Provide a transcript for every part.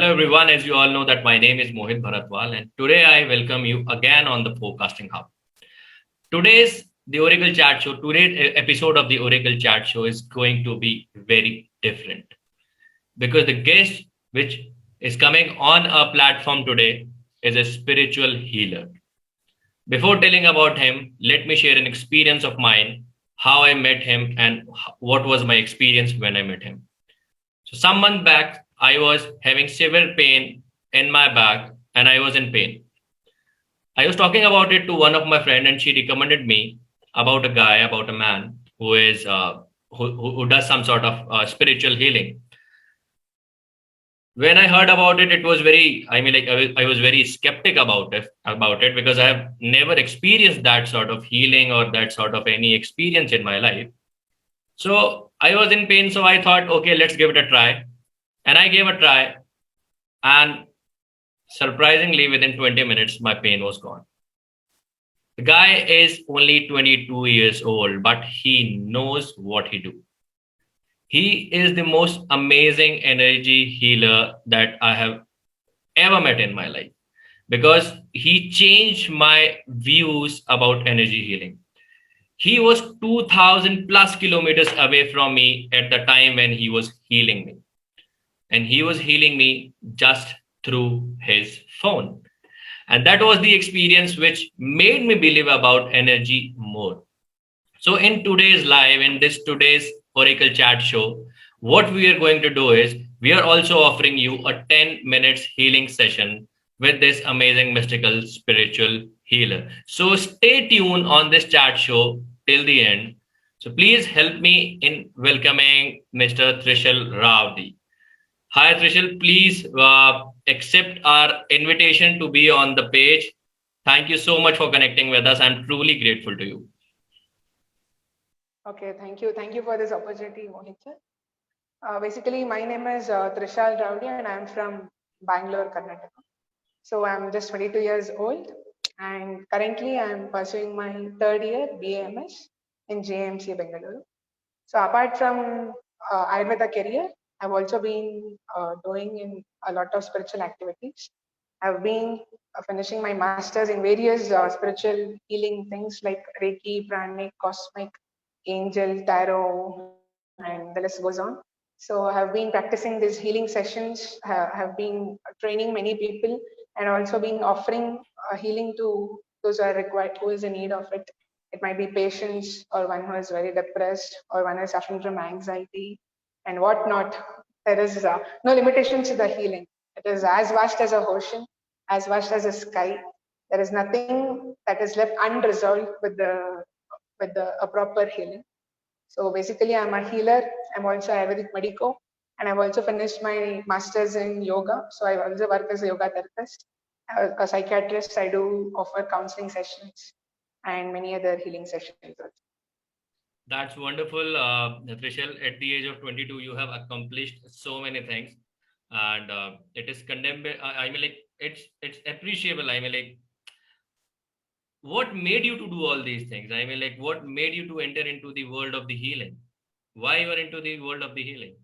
Hello everyone, as you all know that my name is Mohit Bharatwal and today I welcome you again on the Forecasting Hub. Today's episode of the Oracle Chat Show is going to be very different because the guest which is coming on our platform today is a spiritual healer. Before telling about him, let me share an experience of mine, how I met him and what was my experience when I met him. So some month back, I was having severe pain in my back and I was in pain. I was talking about it to one of my friend and she recommended me about a man who is who does some sort of spiritual healing. When I heard about it, it was very, I was very skeptic about it because I have never experienced that sort of healing or that sort of any experience in my life. So I was in pain, so I thought, okay, let's give it a try. And I gave a try, and surprisingly, within 20 minutes, my pain was gone. The guy is only 22 years old, but he knows what he do. He is the most amazing energy healer that I have ever met in my life because he changed my views about energy healing. He was 2000 plus kilometers away from me at the time when he was healing me. And he was healing me just through his phone. And that was the experience which made me believe about energy more. So in today's live, in this today's Oracle Chat show, what we are going to do is we are also offering you a 10 minutes healing session with this amazing mystical spiritual healer. So stay tuned on this chat show till the end. So please help me in welcoming Mr. Trishal Rao D. Hi, Trishal. Please accept our invitation to be on the page. Thank you so much for connecting with us. I'm truly grateful to you. Okay, thank you. Thank you for this opportunity, Mohit sir. Basically, my name is Trishal Rao D and I'm from Bangalore, Karnataka. So I'm just 22 years old and currently I'm pursuing my third year BAMS in JMC Bengaluru. So apart from Ayurveda career, I've also been doing in a lot of spiritual activities. I've been finishing my masters in various spiritual healing things like Reiki, Pranic, Cosmic, Angel, Tarot, and the list goes on. So I have been practicing these healing sessions, have been training many people, and also been offering healing to those who are required, who is in need of it. It might be patients or one who is very depressed or one who is suffering from anxiety and whatnot. There is no limitations to the healing. It is as vast as a ocean, as vast as a sky. There is nothing that is left unresolved with a proper healing. So basically, I'm a healer. I'm also Ayurvedic medico, and I've also finished my masters in yoga. So I also work as a yoga therapist, a psychiatrist. I do offer counseling sessions and many other healing sessions. That's wonderful, Trishal. At the age of 22, you have accomplished so many things, and it is condemned. It's appreciable. What made you to do all these things? What made you to enter into the world of the healing? Why you are into the world of the healing?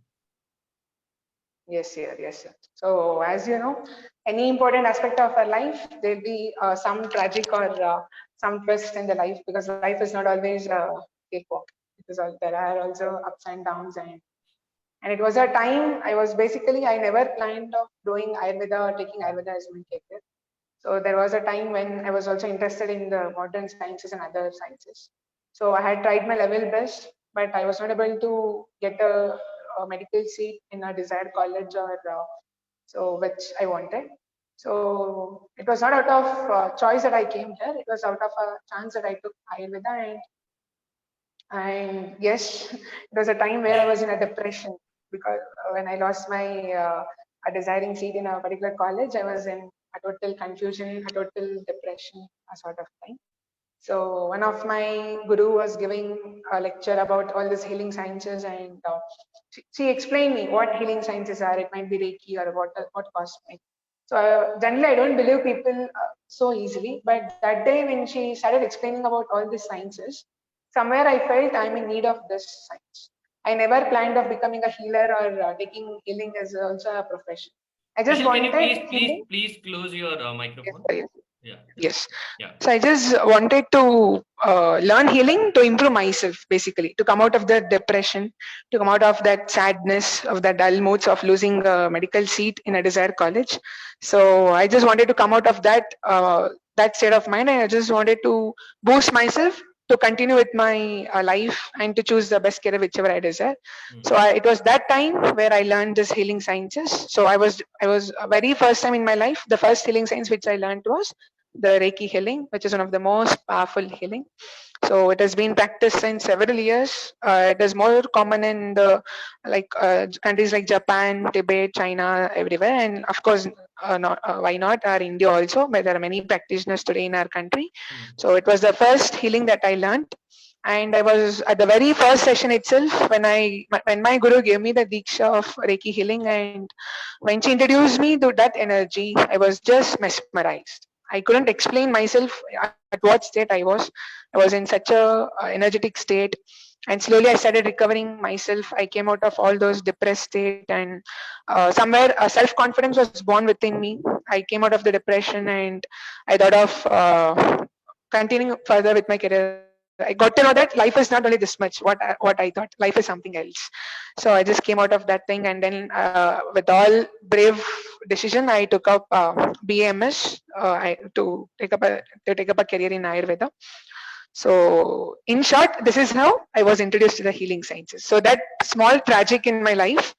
Yes, sir. Yes, sir. So, as you know, any important aspect of our life, there'll be some tragic or some twist in the life because life is not always a cakewalk. There are also ups and downs, and it was a time I was basically I never planned of doing Ayurveda or taking Ayurveda as my career. So there was a time when I was also interested in the modern sciences and other sciences. So I had tried my level best, but I was not able to get a medical seat in a desired college or so which I wanted. So it was not out of choice that I came here. It was out of a chance that I took Ayurveda, and yes, it was a time where I was in a depression because when I lost my a desiring seat in a particular college, I was in a total confusion, a total depression, a sort of thing. So one of my guru was giving a lecture about all these healing sciences, and she explained me what healing sciences are. It might be Reiki or what cosmic. So generally, I don't believe people so easily. But that day when she started explaining about all these sciences, somewhere I felt I'm in need of this science. I never planned of becoming a healer or taking healing as also a profession. I just Trishal, can you wanted healing. please close your Yes, microphone? sir, yes. Yeah, yeah, Yes. yeah. So I just wanted to learn healing to improve myself, basically, to come out of the depression, to come out of that sadness, of the dull moods of losing a medical seat in a desired college. So I just wanted to come out of that state of mind, and I just wanted to boost myself to continue with my life and to choose the best career whichever I desire. So Mhm. it was that time where I learned this healing sciences. So I was very first time in my life. The first healing science which I learned was the Reiki healing, which is one of the most powerful healing. So it has been practiced in several years. It is more common in the countries like Japan, Tibet, China, everywhere, and of course, why not our India also? But there are many practitioners today in our country. Mhm. So it was the first healing that I learned, and I was at the very first session itself when my guru gave me the diksha of Reiki healing, and when she introduced me to that energy, I was just mesmerized. I couldn't explain myself at what state I was. I was in such a energetic state, and slowly I started recovering myself. I came out of all those depressed state, and somewhere self confidence was born within me. I came out of the depression, and I thought of continuing further with my career. I got to know that life is not only this much. What I thought, life is something else. So I just came out of that thing, and then with all brave decision, I took up BMS to take up a career in Ayurveda. So in short, this is how I was introduced to the healing sciences. So that small tragic in my life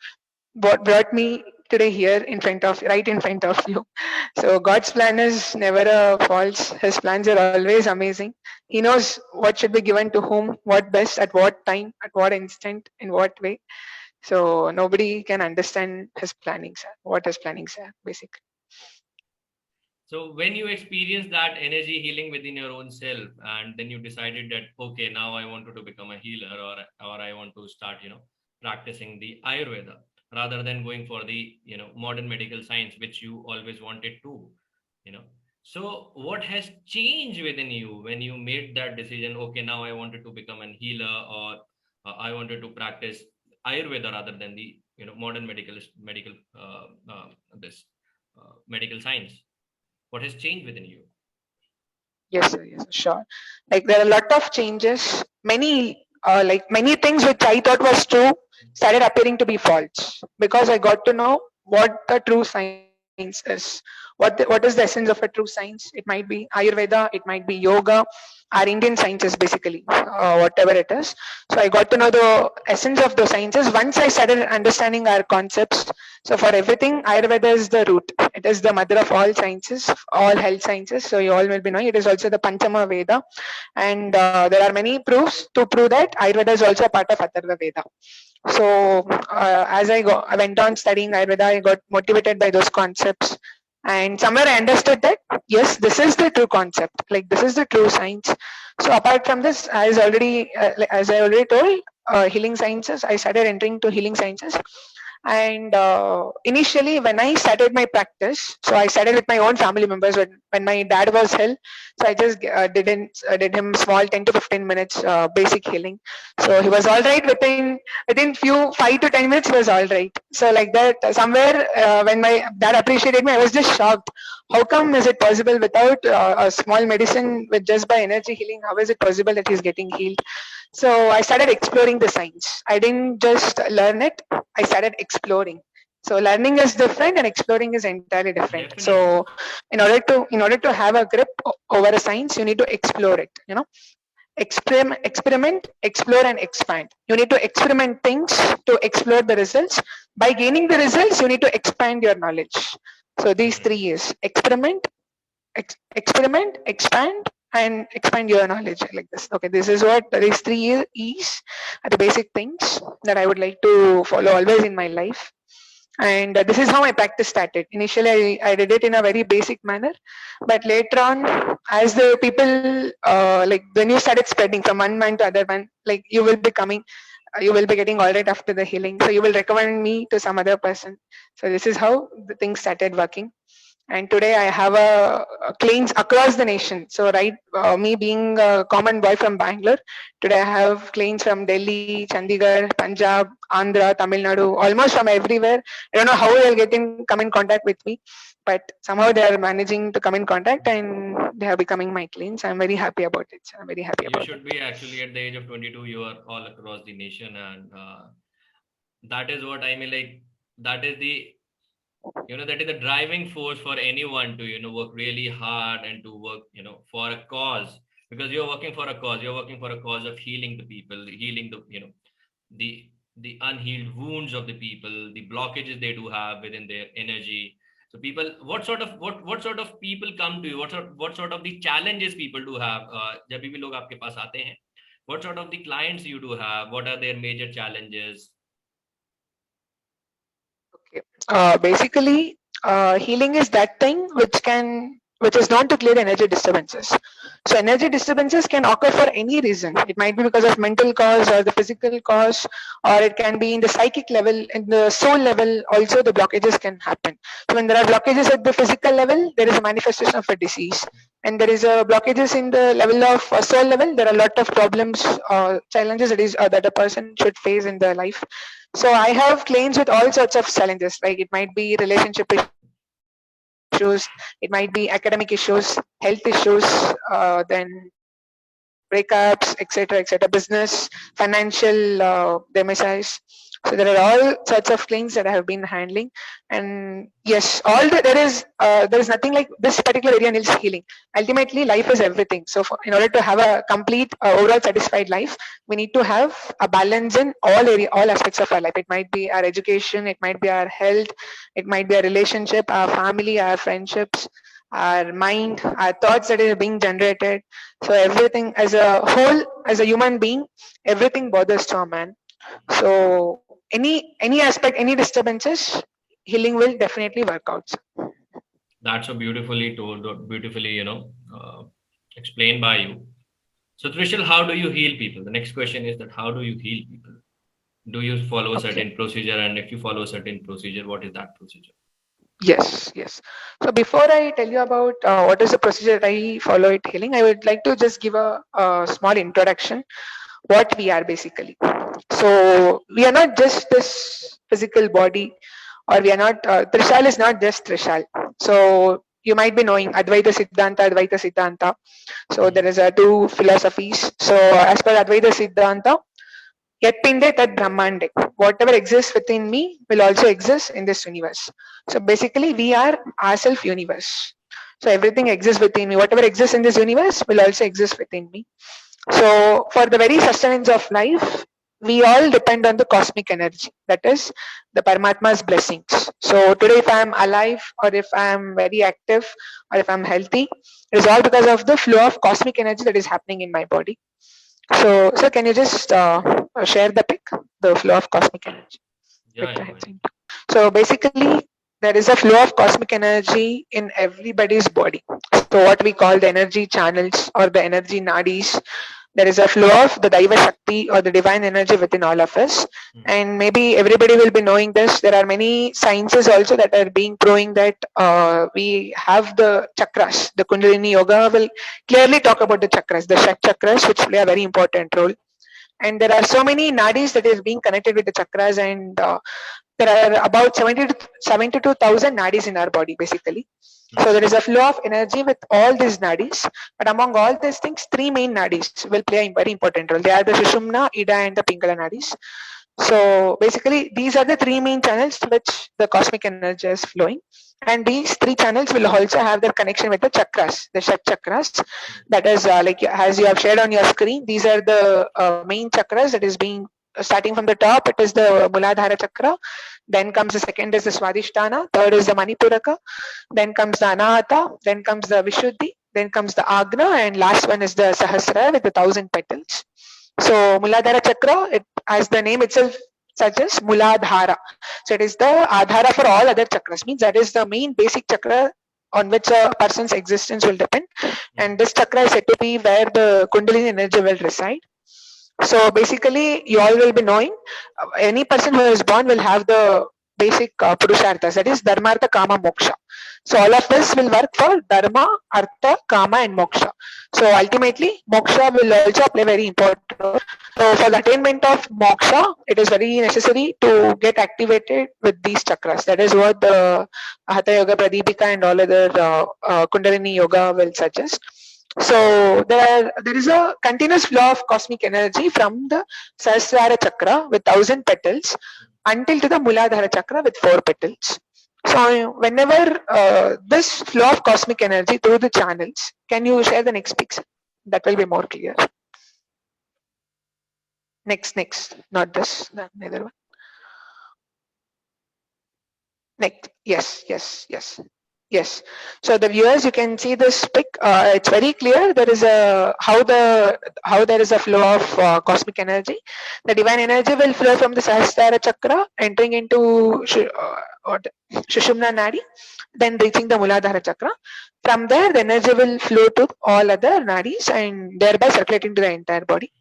what brought me today here right in front of you. So God's plan is never false. His plans are always amazing. He knows what should be given to whom, what best, at what time, at what instant, in what way. So nobody can understand his plannings, what his plannings are, basically. So when you experience that energy healing within your own self, and then you decided that okay, now I wanted to become a healer, or I want to start, practicing the Ayurveda rather than going for the modern medical science, which you always wanted to, you know. So what has changed within you when you made that decision? Okay, now I wanted to become a healer, or I wanted to practice Ayurveda rather than the modern medical this medical science. What has changed within you? Yes, sir, yes, sure. Like there are a lot of changes. Many things which I thought was true started appearing to be false because I got to know what the true science is. What is the essence of a true science? It might be Ayurveda, it might be yoga, our Indian sciences basically, whatever it is. So I got to know the essence of those sciences once I started understanding our concepts. So for everything, Ayurveda is the root. It is the mother of all sciences, all health sciences. So you all will be knowing it is also the Panchama Veda, and there are many proofs to prove that Ayurveda is also a part of Atharva Veda. So I went on studying Ayurveda. I got motivated by those concepts, and somewhere I understood that yes, this is the true concept. Like this is the true science. So apart from this, as I already told, healing sciences. I started entering to healing sciences, and initially when I started my practice, so I started with my own family members when my dad was ill. So I just did him small 10 to 15 minutes basic healing. So he Mhm. was all right within few 5 to 10 minutes he was all right. So like that somewhere when my dad appreciated me, I was just shocked. How come is it possible without a small medicine, with just by energy healing, how is it possible that he's getting healed? So I started exploring the science. I didn't just learn it, I started exploring. So learning is different and exploring is entirely different. So Definitely. in order to have a grip over a science, you need to explore it. Experiment, explore, and expand. You need to experiment things to explore the results. By gaining the results, you need to expand your knowledge. So these Correct. three is experiment, expand, and expand your knowledge like this. Okay, this is what these three E's are the basic things that I would like to follow always in my life. And this is how my practice started. Initially, I did it in a very basic manner, but later on, as the people like when you started spreading from one man to other man, like you will be getting all right after the healing. So you will recommend me to some other person. So this is how the things started working. And today I have claims across the nation. So right, me being a common boy from Bangalore, today I have claims from Delhi, Chandigarh, Punjab, Andhra, Tamil Nadu, almost from everywhere. I don't know how they'll come in contact with me, but somehow they are managing to come in contact and they are becoming my clients. I'm very happy about it. I'm very happy You about should be actually at the age of 22. You are all across the nation, and that is what I mean. Like that is the that is the driving force for anyone to work really hard and to work for a cause, because you're working for a cause. You're working for a cause of healing the people, healing the the unhealed wounds of the people, the blockages they do have within their energy. So people, what sort of people come to you? What sort of the challenges people do have? जब भी लोग आपके पास आते हैं, what sort of the clients you do have? What are their major challenges? Okay. Basically, healing is that thing which is known to clear energy disturbances. So energy disturbances can occur for any reason. It might be because of mental cause or the physical cause, or it can be in the psychic level, in the soul level. Also, the blockages can happen. So when there are blockages at the physical level, there is a manifestation of a disease. And there is a blockages in the level of soul level. There are a lot of problems, challenges that a person should face in their life. So I have clients with all sorts of challenges. Like it might be relationship issues, it might be academic issues, health issues, then breakups, etc., etc., business, financial demises. So there are all sorts of claims that I have been handling, and yes, there is nothing like this particular area needs healing. Ultimately, life is everything. So in order to have a complete overall satisfied life, we need to have a balance in all aspects of our life. It might be our education, it might be our health, it might be our relationship, our family, our friendships, our mind, our thoughts that is being generated. So everything as a whole, as a human being, everything bothers to a man. So any aspect, any disturbances, healing will definitely work out. That's so beautifully told, or beautifully explained by you. So Trishal, how do you heal people? The next question is that how do you heal people? Do you follow a Okay. certain procedure? And if you follow a certain procedure, what is that procedure? Yes, yes. So before I tell you about what is the procedure that I follow at healing, I would like to just give a small introduction what we are basically. So we are not just this physical body, or we are not. Trishal is not just Trishal. So you might be knowing Advaita Siddhanta, Advaita Siddhanta. So there is two philosophies. So as per Advaita Siddhanta, Yatpinde tat Brahmande. Whatever exists within me will also exist in this universe. So basically, we are ourself universe. So everything exists within me. Whatever exists in this universe will also exist within me. So for the very sustenance of life, we all depend on the cosmic energy. That is the Paramatma's blessings. So today, if I am alive, or if I am very active, or if I'm healthy, it is all because of the flow of cosmic energy that is happening in my body. So, can you just share the pic, the flow of cosmic energy Yeah, with the yeah, why head? So basically, there is a flow of cosmic energy in everybody's body. So what we call the energy channels or the energy nadis. There is a flow of the Daiva Shakti or the divine energy within all of us. not? And maybe everybody will be knowing this. There are many sciences also that are being proving that we have the chakras. The Kundalini Yoga will clearly talk about the chakras, the Shak chakras, which play a very important role. And there are so many nadis that is being connected with the chakras, and there are about 72,000 nadis in our body basically. So there is a flow of energy with all these nadis, but among all these things, three main nadis will play a very important role. They are the Sushumna, Ida, and the Pingala nadis. So basically, these are the three main channels to which the cosmic energy is flowing. And these three channels will also have their connection with the chakras, the Shak chakras. That is, like as you have shared on your screen, these are the main chakras that is being starting from the top. It is the Muladhara chakra. Then comes the second is the Swadhisthana. Third is the Manipuraka. Then comes the Anahata. Then comes the Vishuddhi. Then comes the Agna. And last one is the Sahasrara with the 1,000 petals. So Muladhara Chakra, as the name itself suggests, Muladhara. So it is the Adhara for all other chakras. Means that is the main basic chakra on which a person's existence will depend. And this chakra is said to be where the Kundalini energy will reside. So basically, you all will be knowing any person who is born will have the basic Purusharthas, that is Dharmartha Kama Moksha. So all of this will work for dharma, artha, kama and moksha. So ultimately moksha will also play very important role. So for the attainment of moksha, it is very necessary to get activated with these chakras. That is what the hatha yoga pradipika and all other kundalini yoga will suggest. So there is a continuous flow of cosmic energy from the Sahasrara chakra with 1,000 petals until to the Muladhara chakra with 4 petals. So whenever this flow of cosmic energy through the channels, can you share the next picture? That will be more clear. Next, not this, neither one. Next, yes. So the viewers, you can see this pic. It's very clear. There is a how there is a flow of cosmic energy. The divine energy will flow from the Sahasrara chakra, entering into Shushumna Nadi, then reaching the Muladhara chakra. From there, the energy will flow to all other nadis and thereby circulating to the entire body.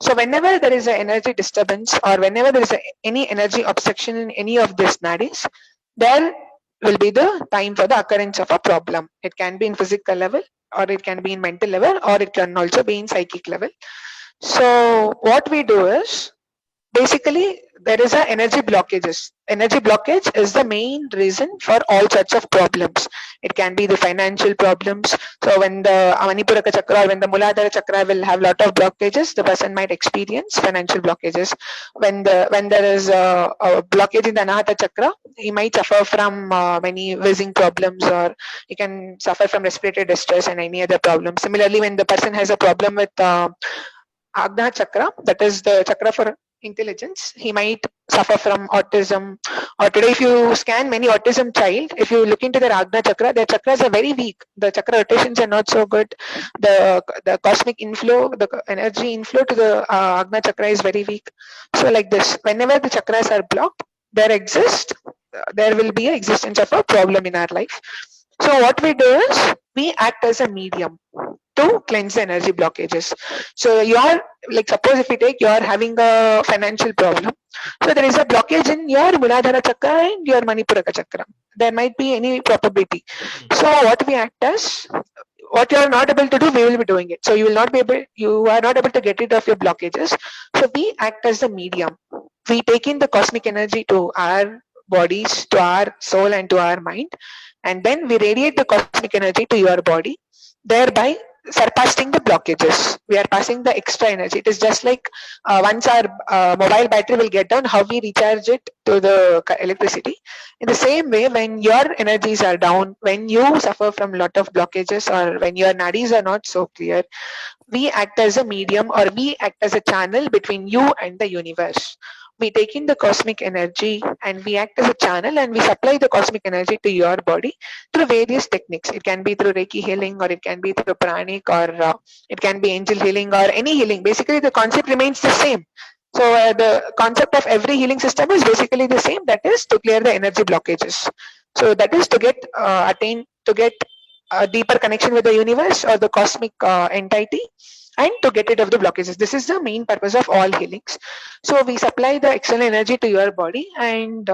So whenever there is an energy disturbance or whenever there is any energy obstruction in any of these nadis, there will be the time for the occurrence of a problem. It can be in physical level or it can be in mental level or it can also be in psychic level. So what we do is basically there is a energy blockages. Energy blockage is the main reason for all sorts of problems. It can be the financial problems. So when the Manipuraka chakra or when the Muladhara chakra will have lot of blockages, the person might experience financial blockages. When there is a blockage in the Anahata chakra, he might suffer from many wheezing problems, or he can suffer from respiratory distress and any other problems. Similarly, when the person has a problem with Anahata Chakra, that is the chakra for intelligence, he might suffer from autism. Or today, if you scan many autism child, if you look into their Agna Chakra, their chakras are very weak. The chakra rotations are not so good. The cosmic inflow, the energy inflow to the Agna Chakra is very weak. So like this, whenever the chakras are blocked, there will be an existence of a problem in our life. So what we do is we act as a medium to cleanse the energy blockages. So you're like, suppose if we take you're having a financial problem, so there is a blockage in your Muladhara chakra and your Manipuraka chakra. There might be any probability. So what we act as, what you are not able to do, we will be doing it. So you are not able to get rid of your blockages. So we act as the medium. We take in the cosmic energy to our bodies, to our soul and to our mind, and then we radiate the cosmic energy to your body, thereby surpassing the blockages. We are passing the extra energy. It is just like once our mobile battery will get down, how we recharge it to the electricity. In the same way, when your energies are down, when you suffer from a lot of blockages or when your nadis are not so clear, we act as a medium or we act as a channel between you and the universe. We take in the cosmic energy and we act as a channel and we supply the cosmic energy to your body through various techniques. It can be through Reiki healing, or it can be through pranic, or it can be angel healing or any healing. Basically, the concept remains the same. So the concept of every healing system is basically the same. That is to clear the energy blockages. So that is to get a deeper connection with the universe or the cosmic entity, and to get rid of the blockages. This is the main purpose of all healings. So we supply the external energy to your body, and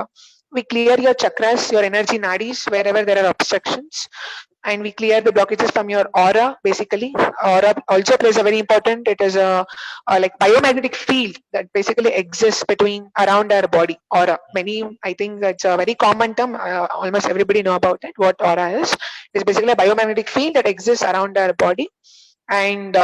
we clear your chakras, your energy nadis, wherever there are obstructions, and we clear the blockages from your aura. Basically, aura also plays a very important. It is a like biomagnetic field that basically exists between around our body. Aura. I think it's a very common term. Almost everybody know about it. What aura is? It's basically a biomagnetic field that exists around our body, and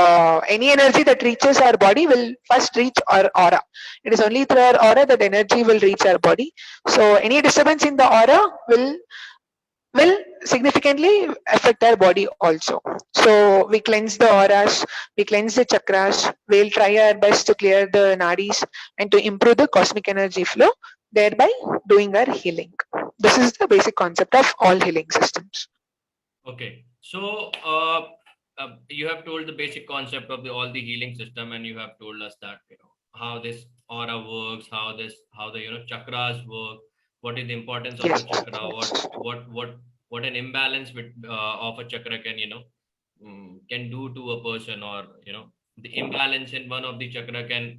any energy that reaches our body will first reach our aura. It is only through our aura that energy will reach our body. So any disturbance in the aura will significantly affect our body also. So we cleanse the auras, we cleanse the chakras, we'll try our best to clear the nadis and to improve the cosmic energy flow, thereby doing our healing. This is the basic concept of all healing systems. Okay, so you have told the basic concept of all the healing system, and you have told us that how this aura works, how the chakras work, what is the importance of Yes. a chakra, what an imbalance of a chakra can can do to a person, or the imbalance in one of the chakra can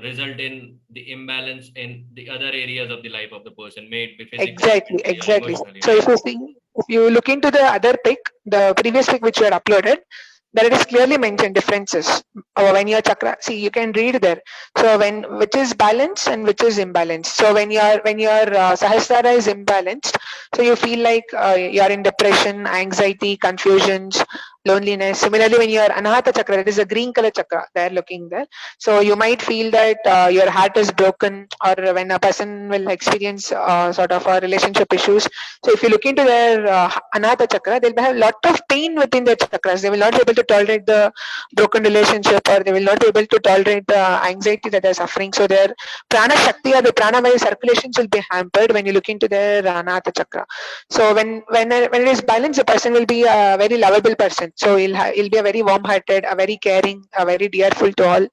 result in the imbalance in the other areas of the life of the person, may it be physically, Exactly, mentally, or exactly. emotionally, So right? if you see, If you look into the other pic, the previous pic which you had uploaded, there it is clearly mentioned differences. When your chakra, see, you can read there. So when which is balanced and which is imbalanced. So when your Sahasrara is imbalanced, so you feel like you are in depression, anxiety, confusions, loneliness. Similarly, when your Anahata Chakra, that is a green color chakra, they're looking there. So you might feel that your heart is broken, or when a person will experience sort of relationship issues. So if you look into their Anahata Chakra, they'll have a lot of pain within their chakras. They will not be able to tolerate the broken relationship, or they will not be able to tolerate the anxiety that they're suffering. So their prana shakti or the prana vaya circulations will be hampered when you look into their Anahata Chakra. So when it is balanced, the person will be a very lovable person. So he'll be a very warm-hearted, a very caring, a very dearful to all.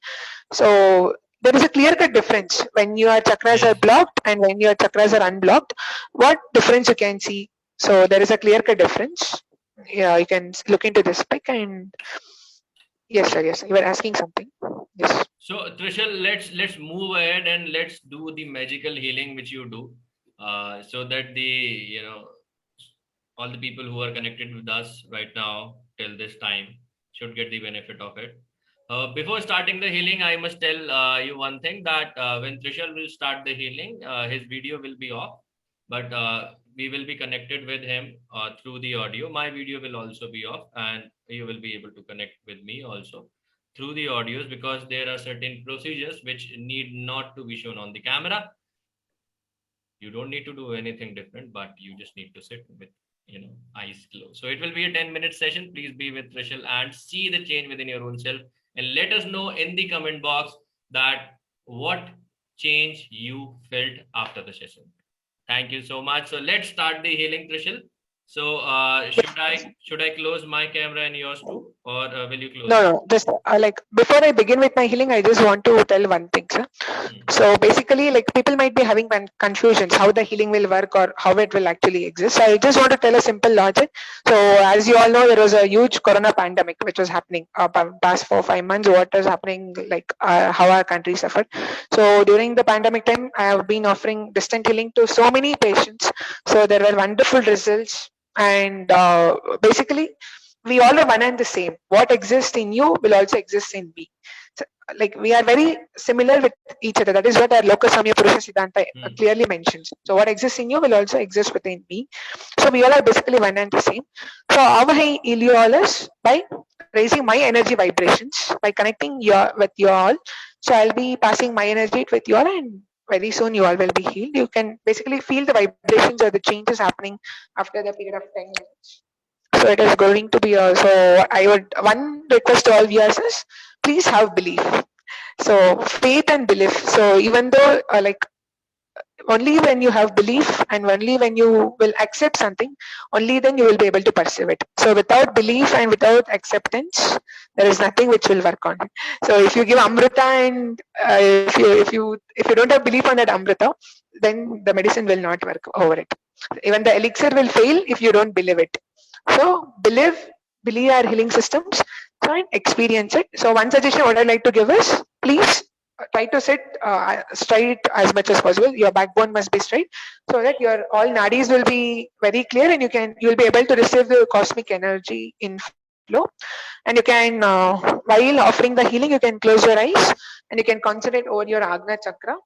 So there is a clear-cut difference when your chakras are Yes. blocked and when your chakras are unblocked. What difference you can see? So there is a clear-cut difference. Yeah, you can look into this pic and yes, sir. Yes, you were asking something. Yes. So Trishal, let's move ahead and let's do the magical healing which you do, so that the all the people who are connected with us right now till this time should get the benefit of it. Before starting the healing, I must tell you one thing that when Trishal will start the healing, his video will be off, but we will be connected with him through the audio. My video will also be off, and you will be able to connect with me also through the audios, because there are certain procedures which need not to be shown on the camera. You don't need to do anything different, but you just need to sit with eyes closed. So it will be a 10-minute session. Please be with Rishal and see the change within your own self, and let us know in the comment box that what change you felt after the session. Thank you so much. So let's start the healing, Trishal. So should I close my camera and yours too, or will you close No, it? no. Just like before I begin with my healing, I just want to tell one thing, sir. Hmm. So basically, like people might be having confusions how the healing will work or how it will actually exist. So I just want to tell a simple logic. So as you all know, there was a huge corona pandemic which was happening past 4 5 months. What is happening, like how our country suffered. So during the pandemic time, I have been offering distant healing to so many patients. So there were wonderful results, and basically we all are one and the same. What exists in you will also exist in me. So, like we are very similar with each other. That is what our Lokasamya Purusha Siddhanta Hmm. clearly mentions. So what exists in you will also exist within me. So we all are basically one and the same. So how I heal you all is by raising my energy vibrations, by connecting your with you all. So I'll be passing my energy with you all, and very soon you all will be healed. You can basically feel the vibrations or the changes happening after the period of 10 minutes. So it is going to be so I would one request to all viewers is please have belief. So faith and belief. So even though like only when you have belief and only when you will accept something, only then you will be able to perceive it. So without belief and without acceptance, there is nothing which will work on it. So if you give amrita and if you don't have belief on that amrita, then the medicine will not work over it. Even the elixir will fail if you don't believe it. So believe our healing systems, so and experience it. So one suggestion what I'd like to give is please try to sit straight as much as possible. Your backbone must be straight, so that your all nadis will be very clear, and you'll be able to receive the cosmic energy inflow. And you can while offering the healing, you can close your eyes and you can concentrate over your Agna chakra,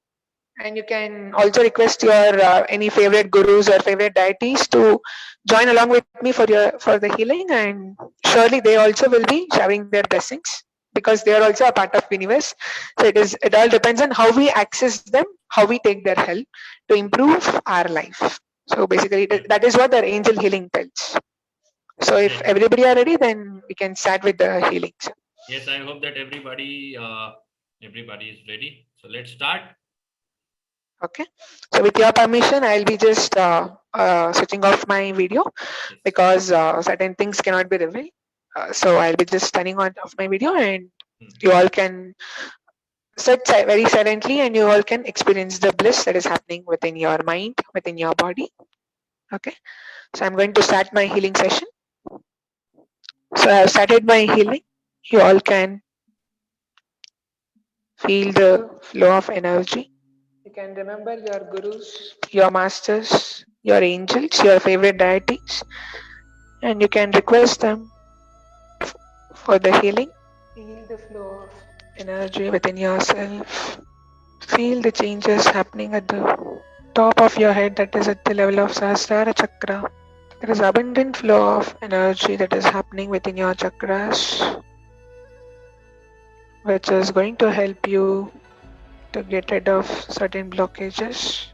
and you can also request your any favorite gurus or favorite deities to join along with me for the healing, and surely they also will be showering their blessings, because they are also a part of universe. So it all depends on how we access them, how we take their help to improve our life. So basically Yes. that is what the angel healing tells. So if Yes. everybody are ready, then we can start with the healings. Yes. I hope that everybody is ready. So let's start. Okay, so with your permission, I'll be just switching off my video Yes. because certain things cannot be revealed. So I'll be just turning on off my video, and Hmm. you all can sit very silently, and you all can experience the bliss that is happening within your mind, within your body. Okay, so I'm going to start my healing session. So I've started my healing. You all can feel the flow of energy. You can remember your gurus, your masters, your angels, your favorite deities, and you can request them for the healing. Feel the flow of energy within yourself. Feel the changes happening at the top of your head, that is at the level of Sahasrara Chakra. There is abundant flow of energy that is happening within your chakras, which is going to help you to get rid of certain blockages.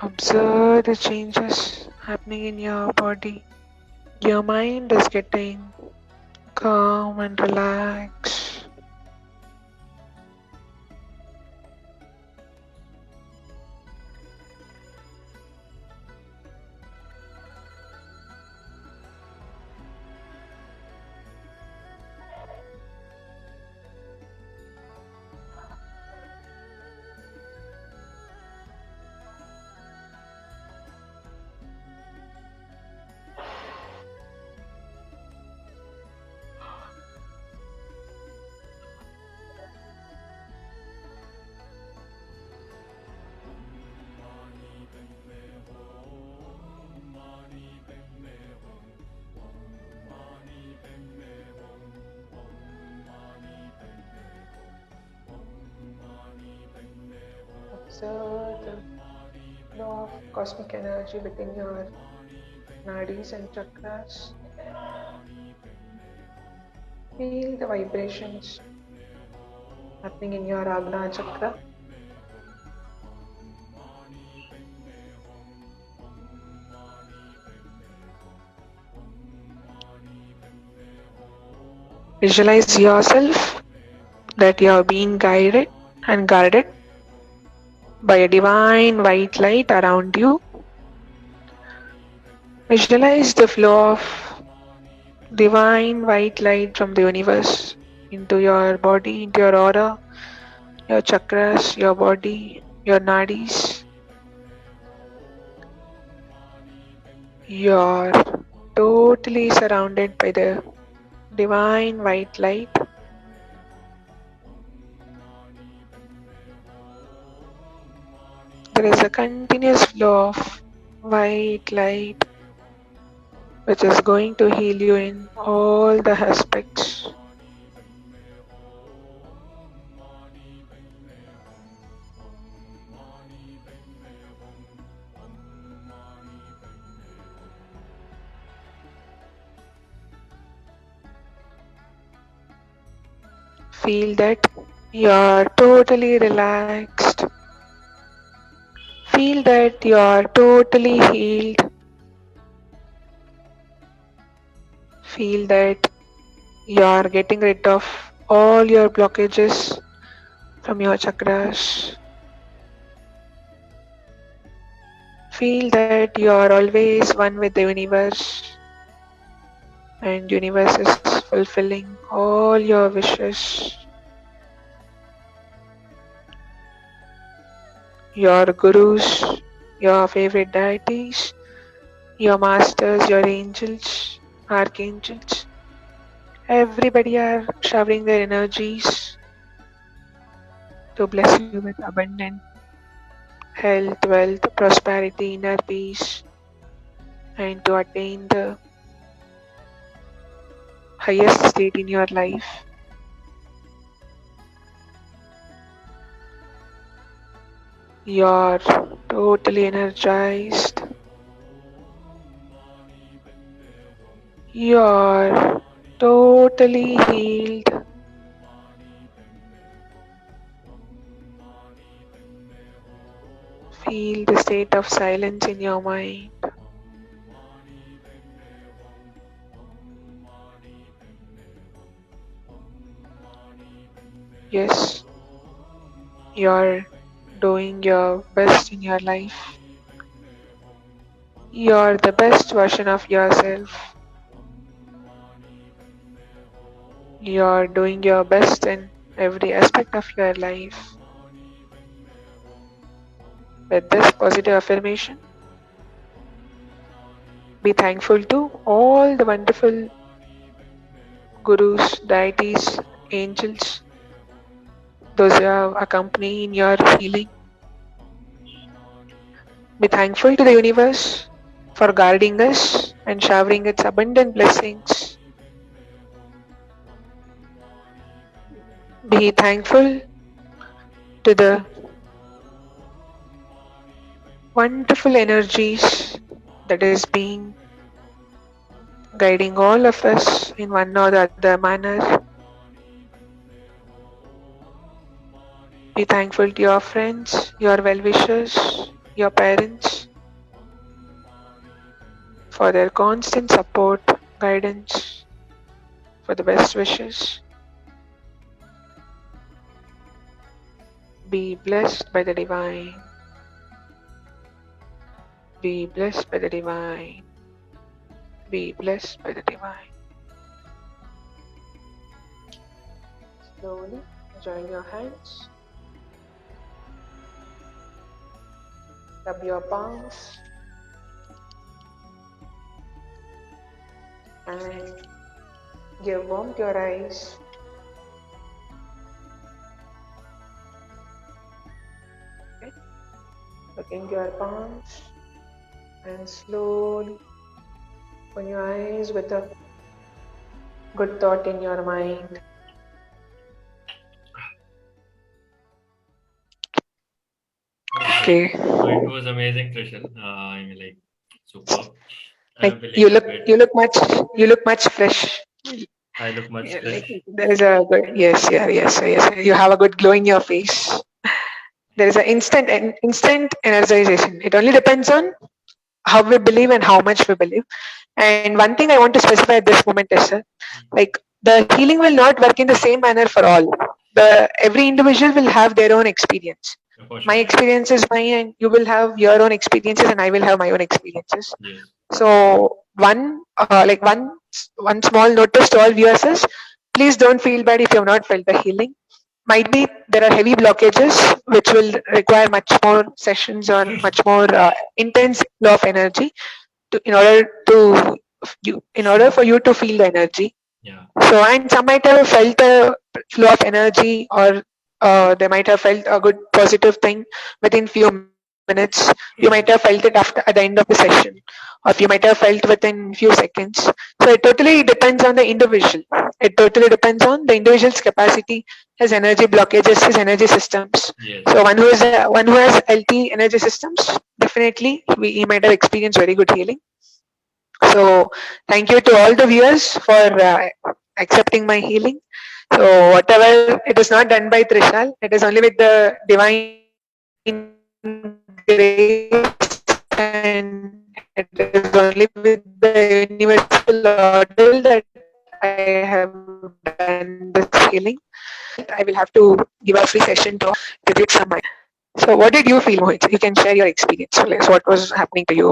Observe the changes happening in your body. Your mind is getting calm and relaxed. Observe the flow of cosmic energy within your nadis and chakras. Feel the vibrations happening in your Agna chakra. Visualize yourself that you are being guided and guarded by a divine white light around you. Visualize the flow of divine white light from the universe into your body, into your aura, your chakras, your body, your nadis. You're totally surrounded by the divine white light. There is a continuous flow of white light which is going to heal you in all the aspects. Feel that you're totally relaxed. Feel that you're totally healed. Feel that you're getting rid of all your blockages from your chakras. Feel that you're always one with the universe, and universe is fulfilling all your wishes. Your gurus, your favorite deities, your masters, your angels, archangels, everybody are showering their energies to bless you with abundant health, wealth, prosperity, inner peace, and to attain the highest state in your life. You're totally energized. You're totally healed. Feel the state of silence in your mind. Yes, you're doing your best in your life. You're the best version of yourself. You're doing your best in every aspect of your life. With this positive affirmation, be thankful to all the wonderful gurus, deities, angels, those who have accompanied in your healing. Be thankful to the universe for guarding us and showering its abundant blessings. Be thankful to the wonderful energies that is being guiding all of us in one or the other manner. Be thankful to your friends, your well wishers, your parents for their constant support, guidance, for the best wishes. Be blessed by the divine. Be blessed by the divine. Be blessed by the divine. Slowly join your hands. Rub your palms and give warmth to your eyes. Okay. Look into your palms and slowly open your eyes with a good thought in your mind. Okay. It was amazing, Trishal. I mean, like, superb. Like I'm feeling a bit. you look much fresh. I look much Yeah, like fresh. there is a good yes, yeah, yes. You have a good glow in your face. There is an instant energization. It only depends on how we believe and how much we believe. And one thing I want to specify at this moment is, sir, like the healing will not work in the same manner for all. The every individual will have their own experience. For My sure. experience is mine, and you will have your own experiences, and I will have my own experiences. Yes. So one small notice to all viewers is, please don't feel bad if you have not felt the healing. Might be there are heavy blockages which will require much more sessions or much more intense flow of energy in order for you to feel the energy. Yeah. So, and some might have felt a flow of energy, or they might have felt a good positive thing within few minutes. You might have felt it after at the end of the session, or you might have felt within few seconds. So it totally depends on the individual. It totally depends on the individual's capacity, his energy blockages, his energy systems. Yes. So one who has healthy energy systems, definitely he might have experienced very good healing. So thank you to all the viewers for accepting my healing. So whatever, it is not done by Trishal. It is only with the divine grace, and it is only with the universal order that I have done this healing. And for that, I will have to give a free session to tribute some my. So what did you feel, Mohit? You can share your experience. So, like, what was happening to you when the session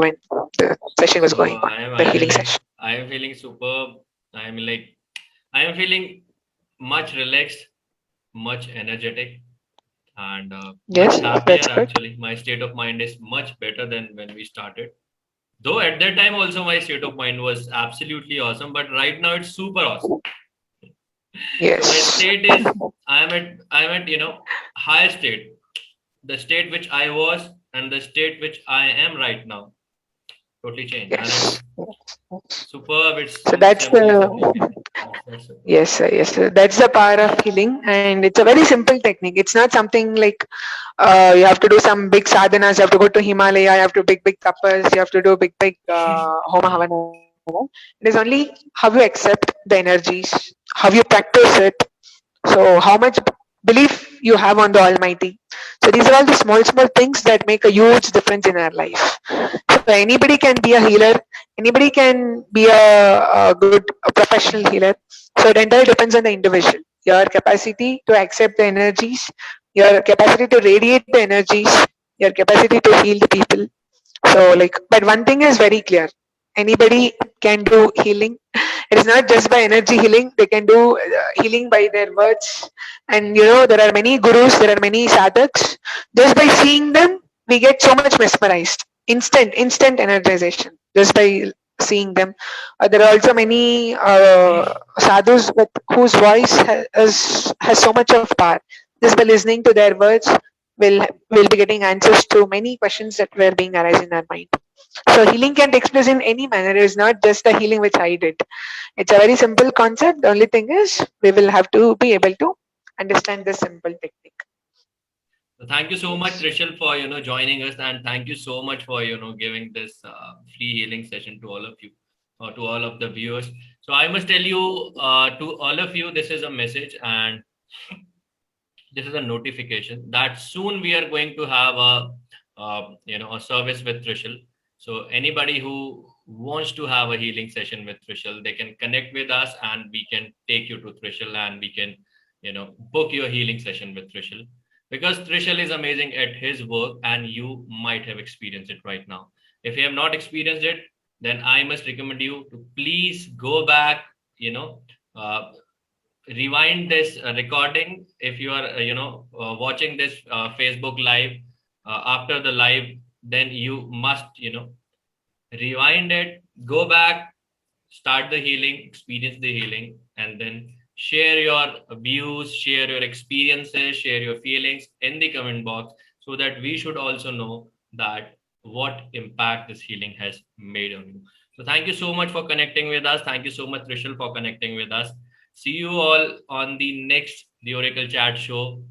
was going on, So the healing I am session? like I am feeling superb. I mean, like, I am feeling much relaxed, much energetic, and much Yes, happier. that's good. Actually, my state of mind is much better than when we started. Though at that time also my state of mind was absolutely awesome, but right now it's super awesome. So my Yes. state is I'm at higher state, the state which I was and the state which I am right now, totally changed, and Yes. it's superb. It's So that's simply amazing. That's superb. yes, sir, yes, sir. That's the power of healing, and it's a very simple technique. It's not something like you have to do some big sadhanas. You have to go to Himalaya. You have to big tapas. You have to do big homa Yeah. havana. It is only how you accept the energies, how you practice it. So how much belief you have on the Almighty. So these are all the small things that make a huge difference in our life. So anybody can be a healer. Anybody can be a good a professional healer. So it entirely depends on the individual. Your capacity to accept the energies, your capacity to radiate the energies, your capacity to heal the people. So like, but one thing is very clear. Anybody can do healing. It is not just by energy healing. They can do healing by their words. And there are many gurus, there are many sadhaks. Just by seeing them, we get so much mesmerized. Instant energization. Just by seeing them. There are also many sadhus whose voice has so much of power. Just by listening to their words, we'll be getting answers to many questions that were being arising in our mind. So healing can take place in any manner. It's not just the healing which I did. It's a very simple concept. The only thing is we will have to be able to understand this simple technique. So thank you so much, Yes. Trishal, for joining us, and thank you so much for giving this free healing session to all of you, or to all of the viewers. So I must tell you, to all of you, this is a message, and this is a notification that soon we are going to have a service with Trishal. So anybody who wants to have a healing session with Trishal, they can connect with us, and we can take you to Trishal, and we can book your healing session with Trishal, because Trishal is amazing at his work, and you might have experienced it right now. If you have not experienced it, then I must recommend you to please go back, you know uh, rewind this recording. If you are watching this Facebook live, after the live, then you must rewind it, go back, start the healing, experience the healing, and then share your views, share your experiences, share your feelings in the comment box, so that we should also know that what impact this healing has made on you. So thank you so much for connecting with us. Thank you so much, Trishal, for connecting with us. See you all on the next The Oracle Chat show.